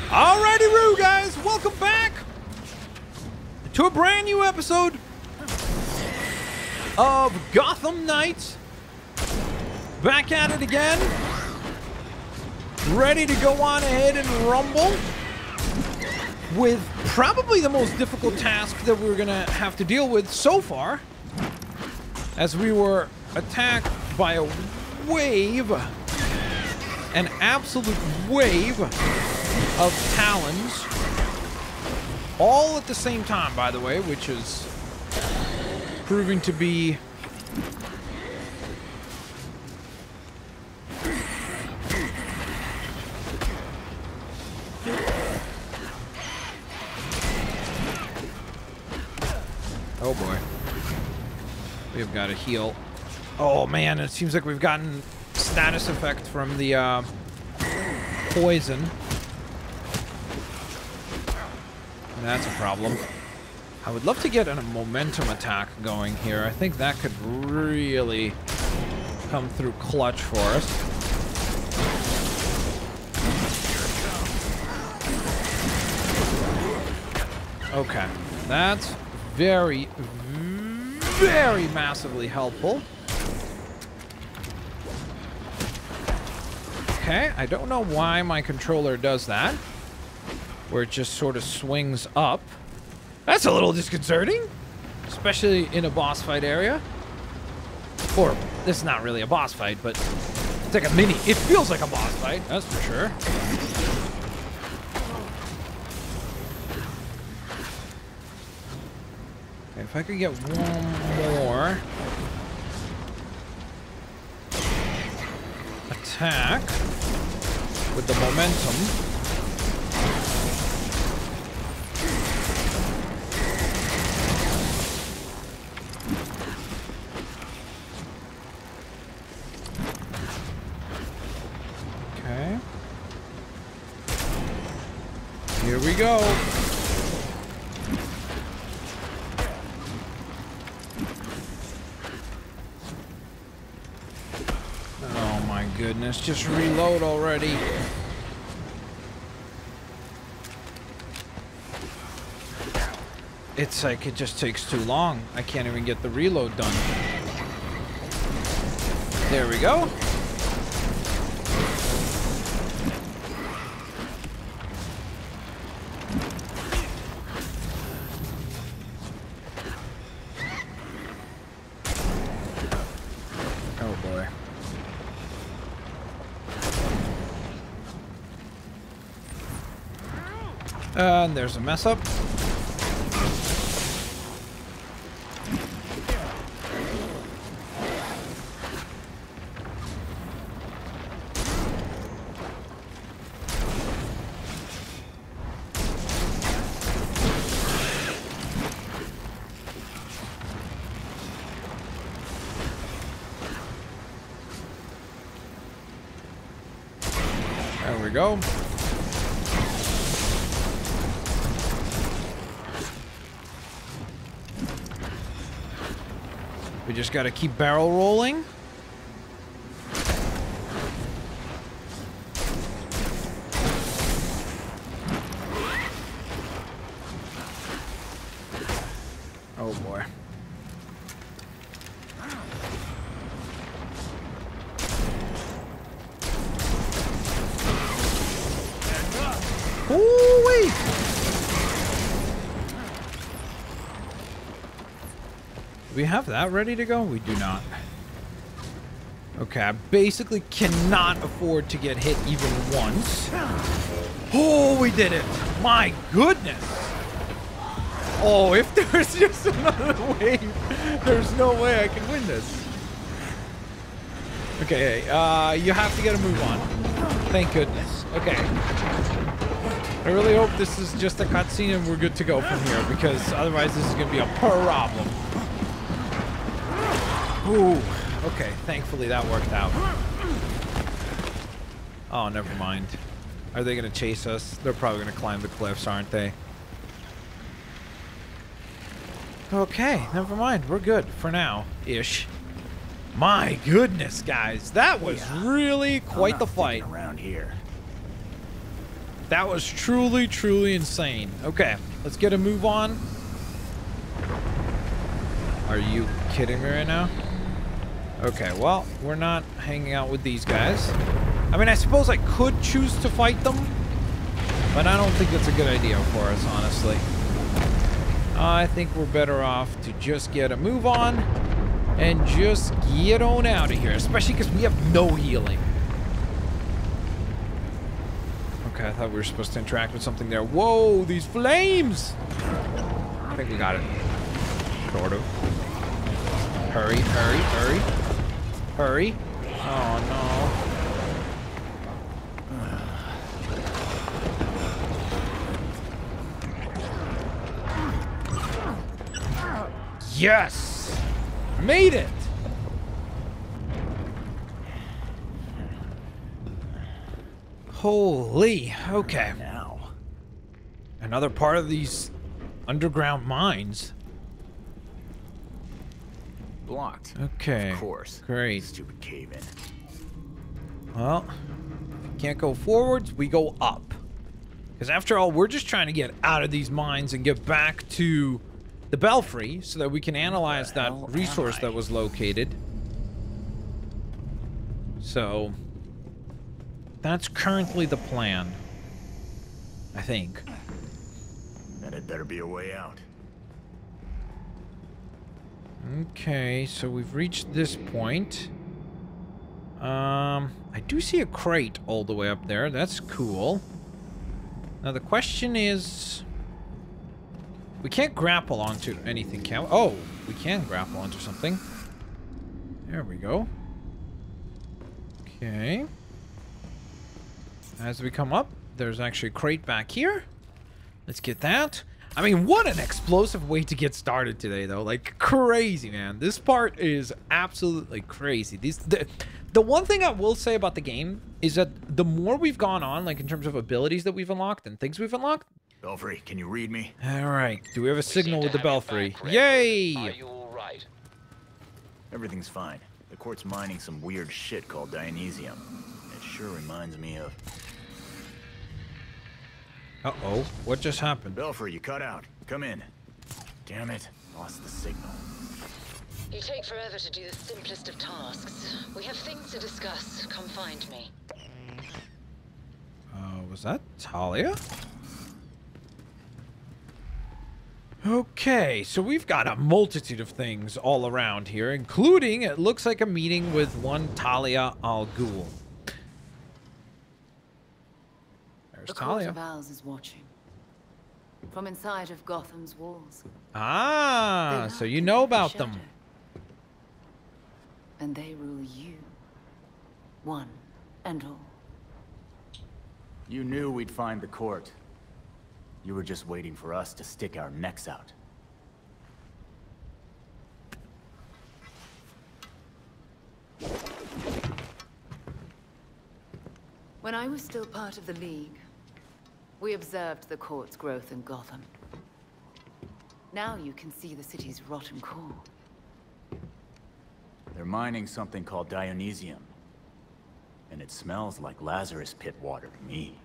Alrighty, Roo, guys, welcome back to a brand new episode of Gotham Knights. Back at it again. Ready to go on ahead and rumble with probably the most difficult task that we're gonna have to deal with so far, as we were attacked by a wave, an absolute wave of Talons, all at the same time, by the way, which is proving to be oh boy. We've got to heal. Oh man, it seems like we've gotten status effect from the poison. That's a problem. I would love to get a momentum attack going here. I think that could really come through clutch for us. Okay, that's very, very massively helpful. Okay, I don't know why my controller does that, where it just sort of swings up. That's a little disconcerting, especially in a boss fight area. Or, this is not really a boss fight, but it's like a mini. It feels like a boss fight, that's for sure. Okay, if I could get one more attack with the momentum. Okay. Here we go. Oh my goodness, just reload already. It's like it just takes too long. I can't even get the reload done. There we go. Oh boy. And there's a mess up. There we go. We just gotta keep barrel rolling. Oh boy. Ooh-wee! Do we have that ready to go? We do not. Okay, I basically cannot afford to get hit even once. Oh, we did it! My goodness! Oh, if there's just another wave, there's no way I can win this. Okay, you have to get a move on. Thank goodness. Okay. I really hope this is just a cutscene and we're good to go from here, because otherwise this is going to be a problem. Ooh, okay, thankfully that worked out. Oh, never mind. Are they going to chase us? They're probably going to climb the cliffs, aren't they? Okay, never mind. We're good for now, ish. My goodness, guys, that was really quite the fight. Around here. That was truly, truly insane. Okay, let's get a move on. Are you kidding me right now? Okay, well, we're not hanging out with these guys. I mean, I suppose I could choose to fight them, but I don't think that's a good idea for us, honestly. I think we're better off to just get a move on and just get on out of here, especially because we have no healing. Okay, I thought we were supposed to interact with something there. Whoa, these flames! I think we got it. Sort of. Hurry, hurry, hurry. Hurry. Oh, no. Yes! Made it! Holy, okay. Now. Another part of these underground mines. Blocked. Okay. Of course. Great. Stupid cave-in. Well, if we can't go forwards, we go up. Because after all, we're just trying to get out of these mines and get back to the Belfry so that we can analyze that resource that was located. So, that's currently the plan, I think. Then it better be a way out. Okay, so we've reached this point. I do see a crate all the way up there. That's cool. Now the question is... We can't grapple onto anything, can we? Oh, we can grapple onto something. There we go. Okay. As we come up, there's actually a crate back here. Let's get that. I mean, what an explosive way to get started today, though. Like, crazy, man. This part is absolutely crazy. The one thing I will say about the game is that the more we've gone on, like, in terms of abilities that we've unlocked and things we've unlocked... Belfry, can you read me? All right. Do we have a signal with the Belfry? Yay! Are you all right? Everything's fine. The court's mining some weird shit called Dionysium. It sure reminds me of... Uh-oh. What just happened? Belfry, you cut out. Come in. Damn it. Lost the signal. You take forever to do the simplest of tasks. We have things to discuss. Come find me. Was that Talia? Okay, so we've got a multitude of things all around here, including, it looks like, a meeting with one Talia al Ghul. There's The Talia. Court of Owls is watching. From inside of Gotham's walls. Ah, They so lurk you in know every about them. shadow. And they rule you. One and all. You knew we'd find the court. You were just waiting for us to stick our necks out. When I was still part of the League, we observed the court's growth in Gotham. Now you can see the city's rotten core. They're mining something called Dionysium. And it smells like Lazarus Pit water to me.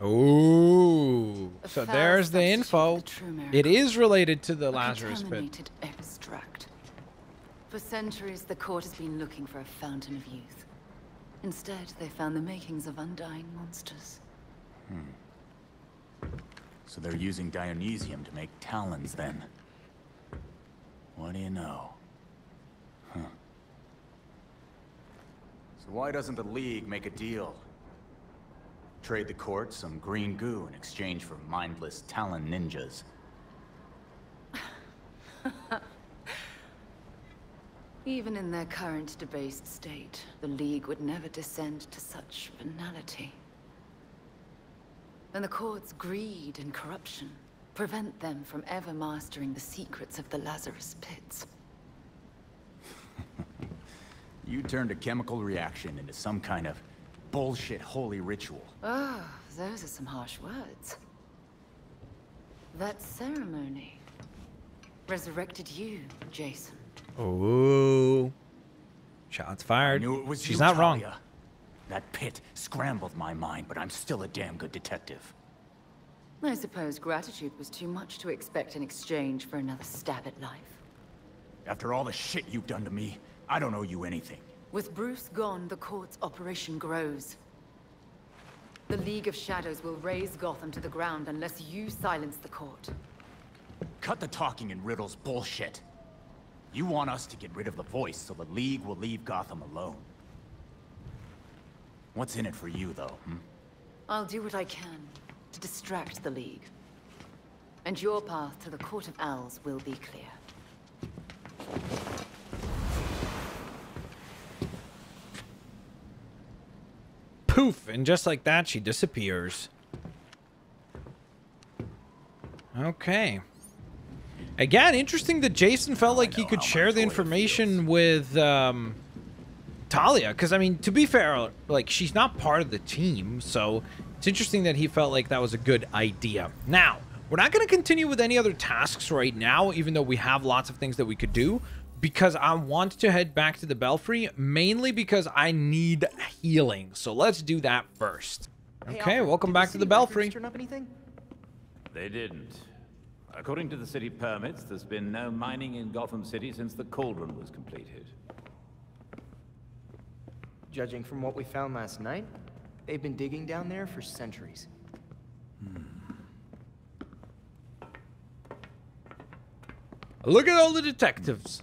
Ooh, A so foul there's the substitute info. for the true miracle. It is related to the A Lazarus Pit. contaminated extract. For centuries, the court has been looking for a fountain of youth. Instead, they found the makings of undying monsters. So they're using Dionysium to make Talons, then. What do you know? Huh. So why doesn't the League make a deal? Trade the court some green goo in exchange for mindless Talon ninjas. Even in their current debased state, the League would never descend to such banality. And the court's greed and corruption prevent them from ever mastering the secrets of the Lazarus Pits. You turned a chemical reaction into some kind of bullshit holy ritual. Ah, those are some harsh words. That ceremony resurrected you, Jason. Ooh. Shots I fired. knew it was She's you, not wrong. Talia. That pit scrambled my mind, but I'm still a damn good detective. I suppose gratitude was too much to expect in exchange for another stab at life. After all the shit you've done to me, I don't owe you anything. With Bruce gone, the court's operation grows. The League of Shadows will raze Gotham to the ground unless you silence the court. Cut the talking and riddles bullshit. You want us to get rid of the voice so the League will leave Gotham alone. What's in it for you, though, I'll do what I can to distract the League. And your path to the Court of Owls will be clear. Poof, and just like that, she disappears. Okay. Again, interesting that Jason felt like he could share the information with Talia, because I mean, to be fair, like, she's not part of the team, so it's interesting that he felt like that was a good idea. Now, we're not going to continue with any other tasks right now, even though we have lots of things that we could do, because I want to head back to the Belfry, mainly because I need healing. So let's do that first. Okay, welcome back to the Belfry. Turn up anything? They didn't. According to the city permits, there's been no mining in Gotham City since the Cauldron was completed. Judging from what we found last night, they've been digging down there for centuries. Look at all the detectives.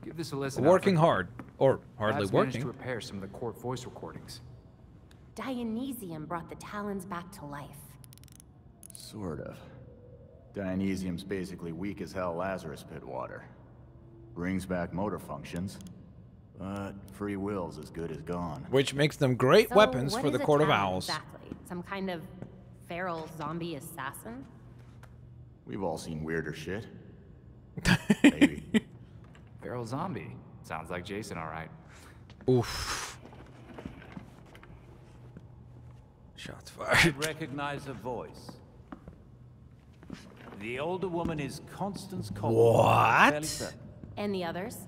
Give this a listen. Working Alfred. hard, or hardly Labs managed working. to repair some of the court voice recordings. Dionysium brought the Talons back to life. Sort of. Dionysium's basically weak as hell Lazarus pit water. Brings back motor functions, but free will's as good as gone. Which makes them great So weapons what for is the a Court of Talon Owls. Exactly. Some kind of feral zombie assassin? We've all seen weirder shit. Maybe. Feral zombie. Sounds like Jason, all right. Oof. Shots I fired. recognize a voice. The older woman is Constance Cole. What? And the others?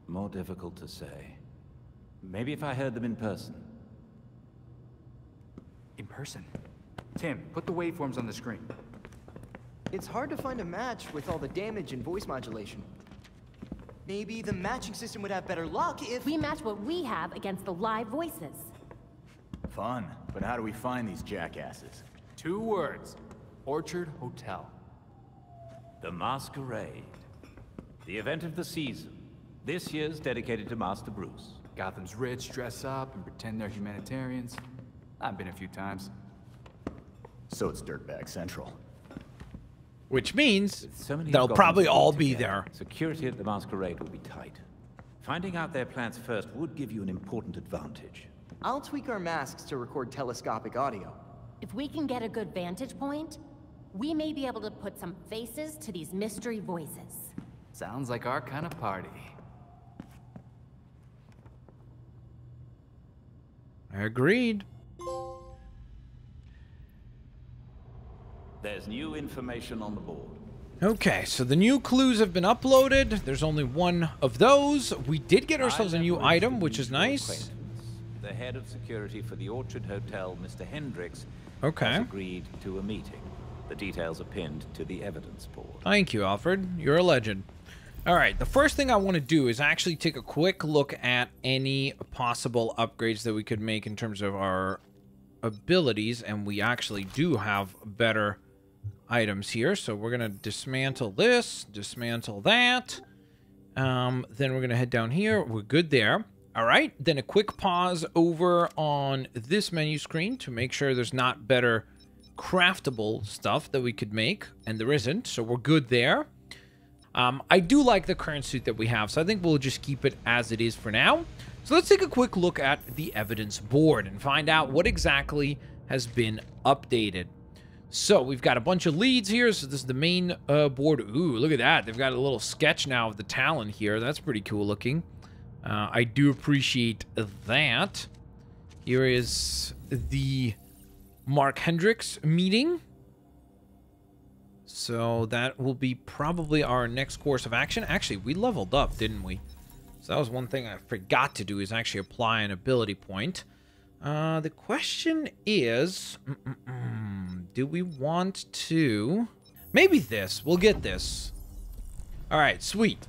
More difficult to say. Maybe if I heard them in person. In person. Tim, put the waveforms on the screen. It's hard to find a match with all the damage and voice modulation. Maybe the matching system would have better luck if... We match what we have against the live voices. Fun, but how do we find these jackasses? 2 words. Orchard Hotel. The Masquerade. The event of the season. This year's dedicated to Master Bruce. Gotham's rich dress up and pretend they're humanitarians. I've been a few times. So it's Dirtbag Central. Which means With so many they'll Gothams probably all together, be there. Security at the Masquerade will be tight. Finding out their plans first would give you an important advantage. I'll tweak our masks to record telescopic audio. If we can get a good vantage point, we may be able to put some faces to these mystery voices. Sounds like our kind of party. Agreed. There's new information on the board. Okay, so the new clues have been uploaded. There's only one of those. We did get ourselves a new item, which is nice. The head of security for the Orchard Hotel, Mr. Hendricks, Okay. has agreed to a meeting. The details are pinned to the evidence board. Thank you, Alfred. You're a legend. All right, the first thing I want to do is actually take a quick look at any possible upgrades that we could make in terms of our abilities, and we actually do have better items here. So we're going to dismantle this, dismantle that. Then we're going to head down here. We're good there. All right, then a quick pause over on this menu screen to make sure there's not better craftable stuff that we could make, and there isn't, so we're good there. I do like the current suit that we have, so I think we'll just keep it as it is for now. So let's take a quick look at the evidence board and find out what exactly has been updated. So we've got a bunch of leads here. So this is the main board. Ooh, look at that. They've got a little sketch now of the Talon here. That's pretty cool looking. I do appreciate that. Here is the Mark Hendricks meeting. So that will be probably our next course of action. Actually, we leveled up, didn't we? So that was one thing I forgot to do, is actually apply an ability point. The question is, do we want to... Maybe this. We'll get this. All right, sweet.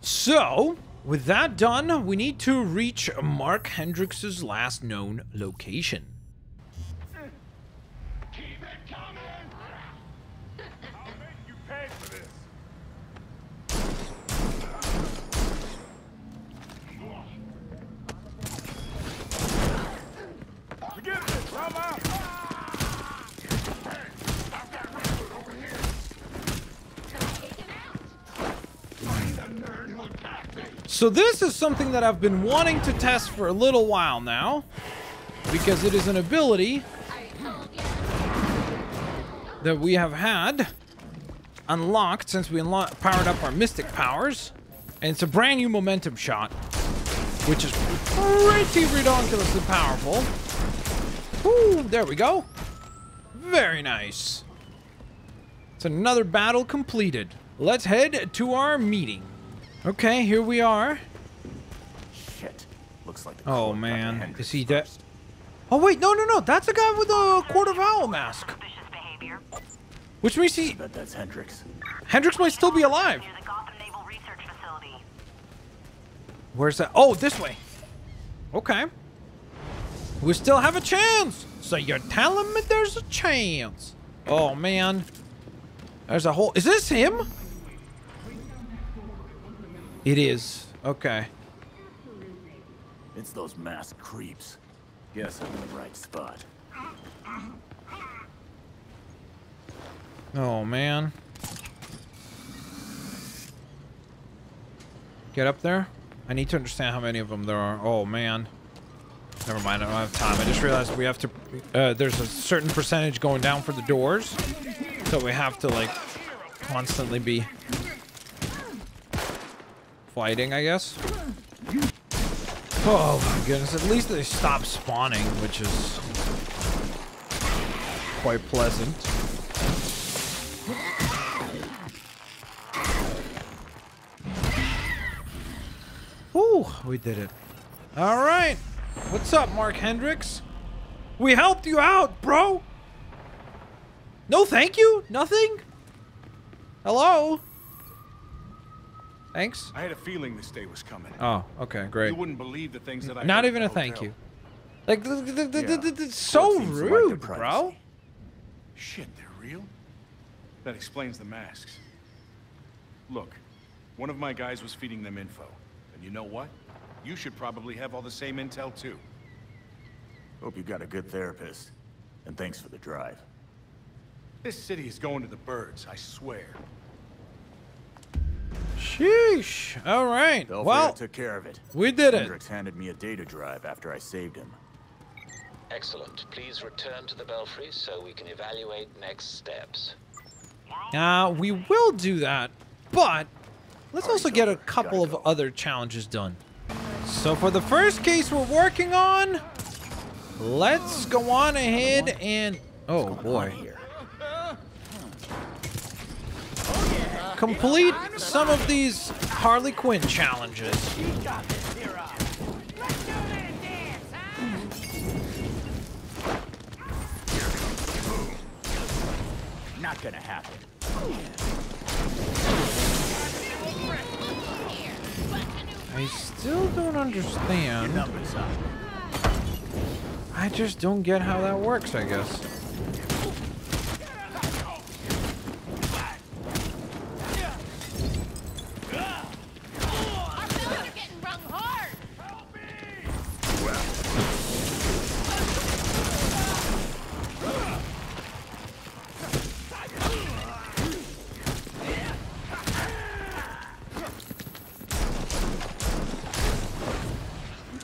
So, with that done, we need to reach Mark Hendrix's last known location. Keep it coming! I'll make you pay for this. Forget this, I'm out. So this is something that I've been wanting to test for a little while now, because it is an ability that we have had unlocked since we powered up our mystic powers, and it's a brand new momentum shot, which is pretty ridiculously powerful. Woo, there we go. Very nice. It's another battle completed. Let's head to our meeting. Okay, here we are. Shit. Looks like the Oh court got man, Hendrix is he dead? first. Oh wait, no, that's the guy with the Court of Owl mask. Which means I bet that's Hendrix. Hendrix might still be alive. Near the Gotham Naval Research Facility. Where's that? Oh, this way. Okay. We still have a chance. So you're telling me there's a chance? Oh man. There's a whole... Is this him? It is. Okay. It's those masked creeps. Guess I'm in the right spot. Oh man. Get up there. I need to understand how many of them there are. Oh man. Never mind, I don't have time. I just realized we have to... there's a certain percentage going down for the doors. So we have to, like, constantly be fighting, I guess. Oh my goodness, at least they stopped spawning, which is quite pleasant. Whew, we did it. All right. What's up, Mark Hendrix? We helped you out, bro. No, thank you. Nothing. Hello. Thanks. I had a feeling this day was coming. Oh, okay, great. You wouldn't believe the things that I Not heard even at a the thank hotel. you. Like, it's so Seems like rude, their bro. privacy. Shit, they're real? That explains the masks. Look, one of my guys was feeding them info. And you know what? You should probably have all the same intel too. Hope you got a good therapist. And thanks for the drive. This city is going to the birds, I swear. Sheesh. All right. Belfry Well, took care of it. we did it. Hendrix handed me a data drive after I saved him. Excellent. Please return to the Belfry so we can evaluate next steps. We will do that, but let's also get a couple of Gotta go. other challenges done. So for the first case we're working on, let's go on ahead and... Oh, boy. Complete some of these Harley Quinn challenges. Not gonna happen. I still don't understand. Numbers up. I just don't get how that works, I guess.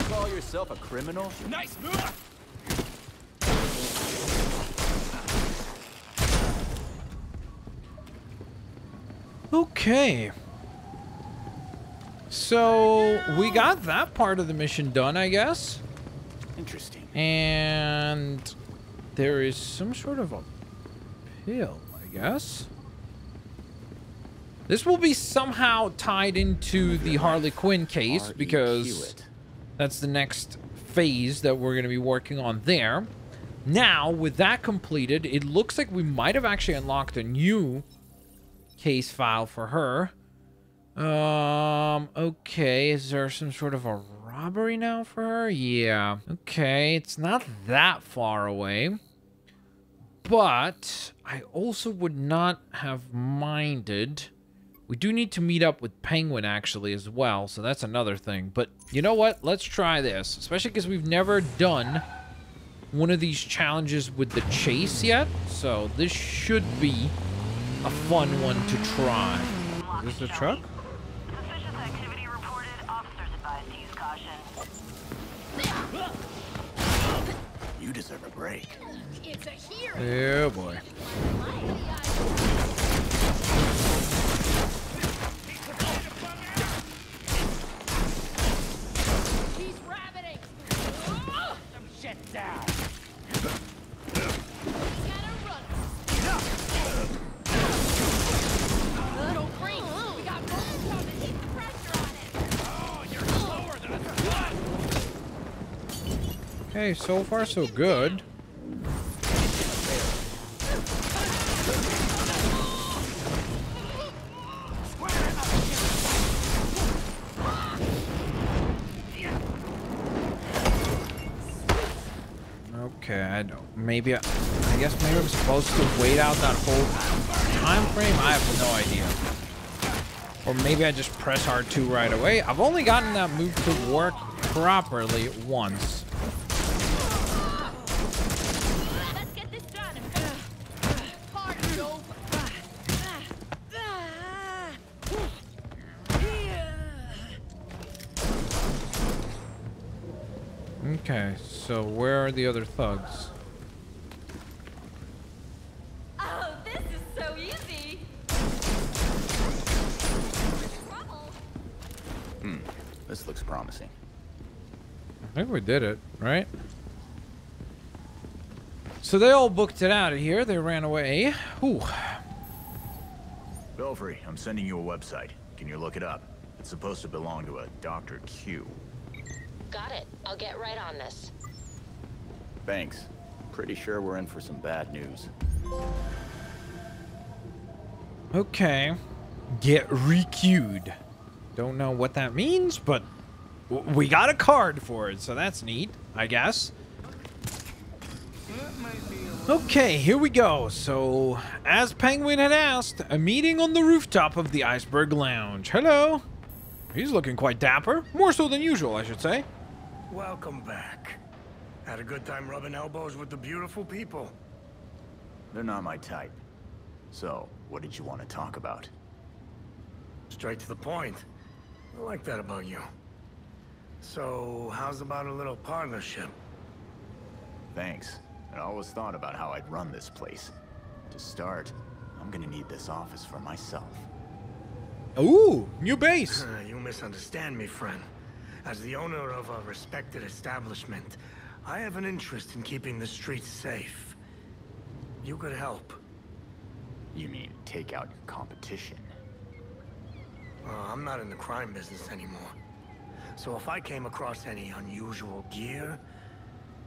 Call yourself a criminal? Nice move! Okay. So we got that part of the mission done, I guess. Interesting. And there is some sort of a pill, I guess. This will be somehow tied into the Harley Quinn case because that's the next phase that we're going to be working on there. Now, with that completed, it looks like we might have actually unlocked a new case file for her. Okay, is there some sort of a robbery now for her? Yeah. Okay, it's not that far away. But I also would not have minded. We do need to meet up with Penguin, actually, as well. So that's another thing. But you know what? Let's try this. Especially because we've never done one of these challenges with the chase yet. So this should be a fun one to try. Is this a truck? Suspicious activity reported. Officers advised to use caution. You deserve a break. It's a hero. Yeah, boy. He's rabbiting. Some shit down. Gotta run. Don't freak. We got rope coming. Keep the pressure on it. Oh, you're slower than I thought. Okay, so far so good. Okay, I don't. Maybe I guess maybe I'm supposed to wait out that whole time frame. I have no idea. Or maybe I just press R2 right away. I've only gotten that move to work properly once. Let's get this done. Party's over. Okay, so where are the other thugs? Oh, this is so easy. This looks promising. I think we did it, right? So they all booked it out of here. They ran away. Ooh. Belfry, I'm sending you a website. Can you look it up? It's supposed to belong to a Dr. Q. Got it. I'll get right on this. Thanks. Pretty sure we're in for some bad news. Okay. Get re-queued. Don't know what that means, but we got a card for it, so that's neat, I guess. Okay, here we go. So, as Penguin had asked, a meeting on the rooftop of the Iceberg Lounge. Hello. He's looking quite dapper. More so than usual, I should say. Welcome back. Had a good time rubbing elbows with the beautiful people. They're not my type. So, what did you want to talk about? Straight to the point. I like that about you. So, how's about a little partnership? Thanks. I always thought about how I'd run this place. To start, I'm gonna need this office for myself. Ooh, new base. You misunderstand me, friend. As the owner of a respected establishment, I have an interest in keeping the streets safe. You could help. You mean take out your competition? I'm not in the crime business anymore. So if I came across any unusual gear,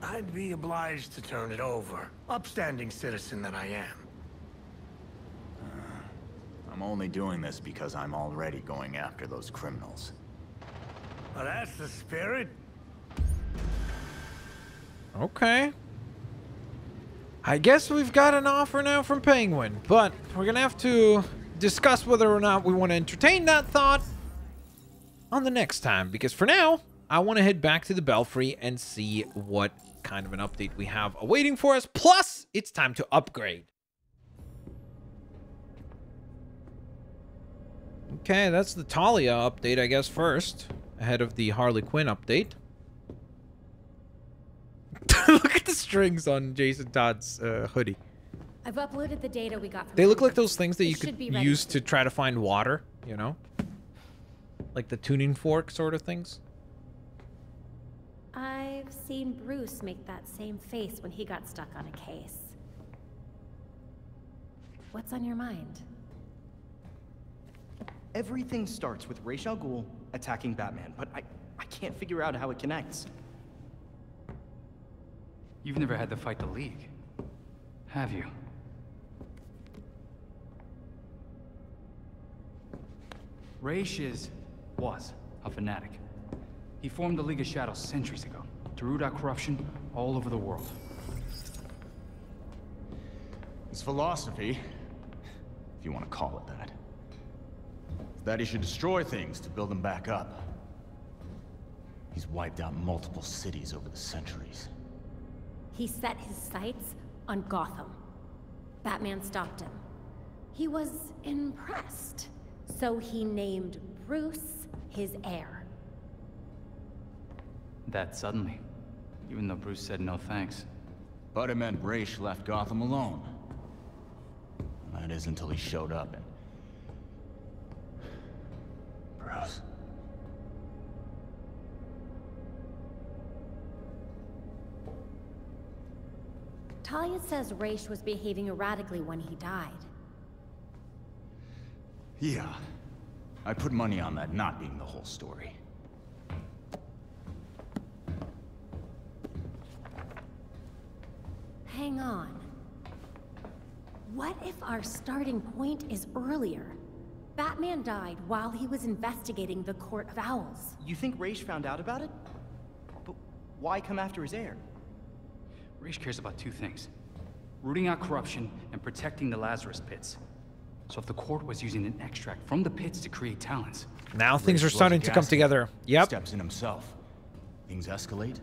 I'd be obliged to turn it over. Upstanding citizen that I am. I'm only doing this because I'm already going after those criminals. Well, that's the spirit. Okay. I guess we've got an offer now from Penguin, but we're gonna have to discuss whether or not we want to entertain that thought on the next time, because for now, I want to head back to the Belfry and see what kind of an update we have awaiting for us. Plus, it's time to upgrade. Okay, that's the Talia update, I guess, first, ahead of the Harley Quinn update. Look at the strings on Jason Todd's hoodie. I've uploaded the data we got from They look like those things that you It should could be ready. use to try to find water, you know? Like the tuning fork sort of things. I've seen Bruce make that same face when he got stuck on a case. What's on your mind? Everything starts with Ra's al Ghul attacking Batman, but I can't figure out how it connects. You've never had to fight the League, have you? Ra's was a fanatic. He formed the League of Shadows centuries ago to root out corruption all over the world. His philosophy, if you want to call it that, is that he should destroy things to build them back up. He's wiped out multiple cities over the centuries. He set his sights on Gotham. Batman stopped him. He was impressed, so he named Bruce his heir. That suddenly, even though Bruce said no thanks. But it meant Ra's left Gotham alone. That is until he showed up and... Bruce. Talia says Ra's was behaving erratically when he died. Yeah. I put money on that not being the whole story. Hang on. What if our starting point is earlier? Batman died while he was investigating the Court of Owls. You think Ra's found out about it? But why come after his heir? Ra's cares about two things: rooting out corruption and protecting the Lazarus Pits. So if the court was using an extract from the pits to create Talons... Now things are starting to come together. Yep. Steps in himself. Things escalate.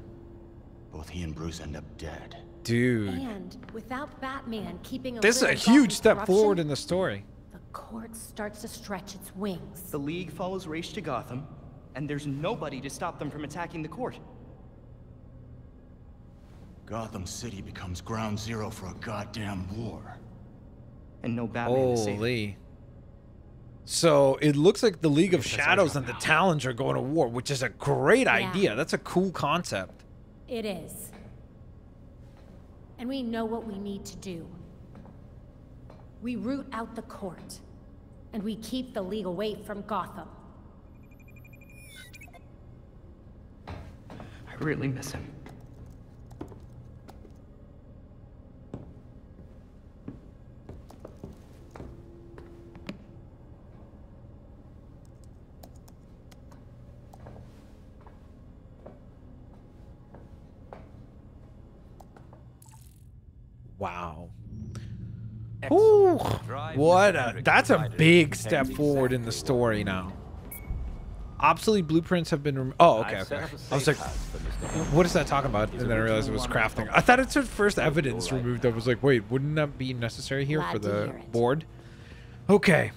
Both he and Bruce end up dead. Dude. And without Batman keeping This is a huge step forward in the story. The court starts to stretch its wings. The League follows Ra's to Gotham, and there's nobody to stop them from attacking the court. Gotham City becomes ground zero for a goddamn war. And no Batman to save it. Holy. So it looks like the League of Shadows and the Talons are going to war, which is a great idea. That's a cool concept. It is. And we know what we need to do. We root out the court, and we keep the League away from Gotham. I really miss him. Wow. Ooh, that's a big step forward in the story now. Obsolete blueprints have been oh, okay. I was like, what is that talking about? And then I realized it was crafting. I thought it said first evidence removed. I was like, wait, wouldn't that be necessary here for the board? Okay.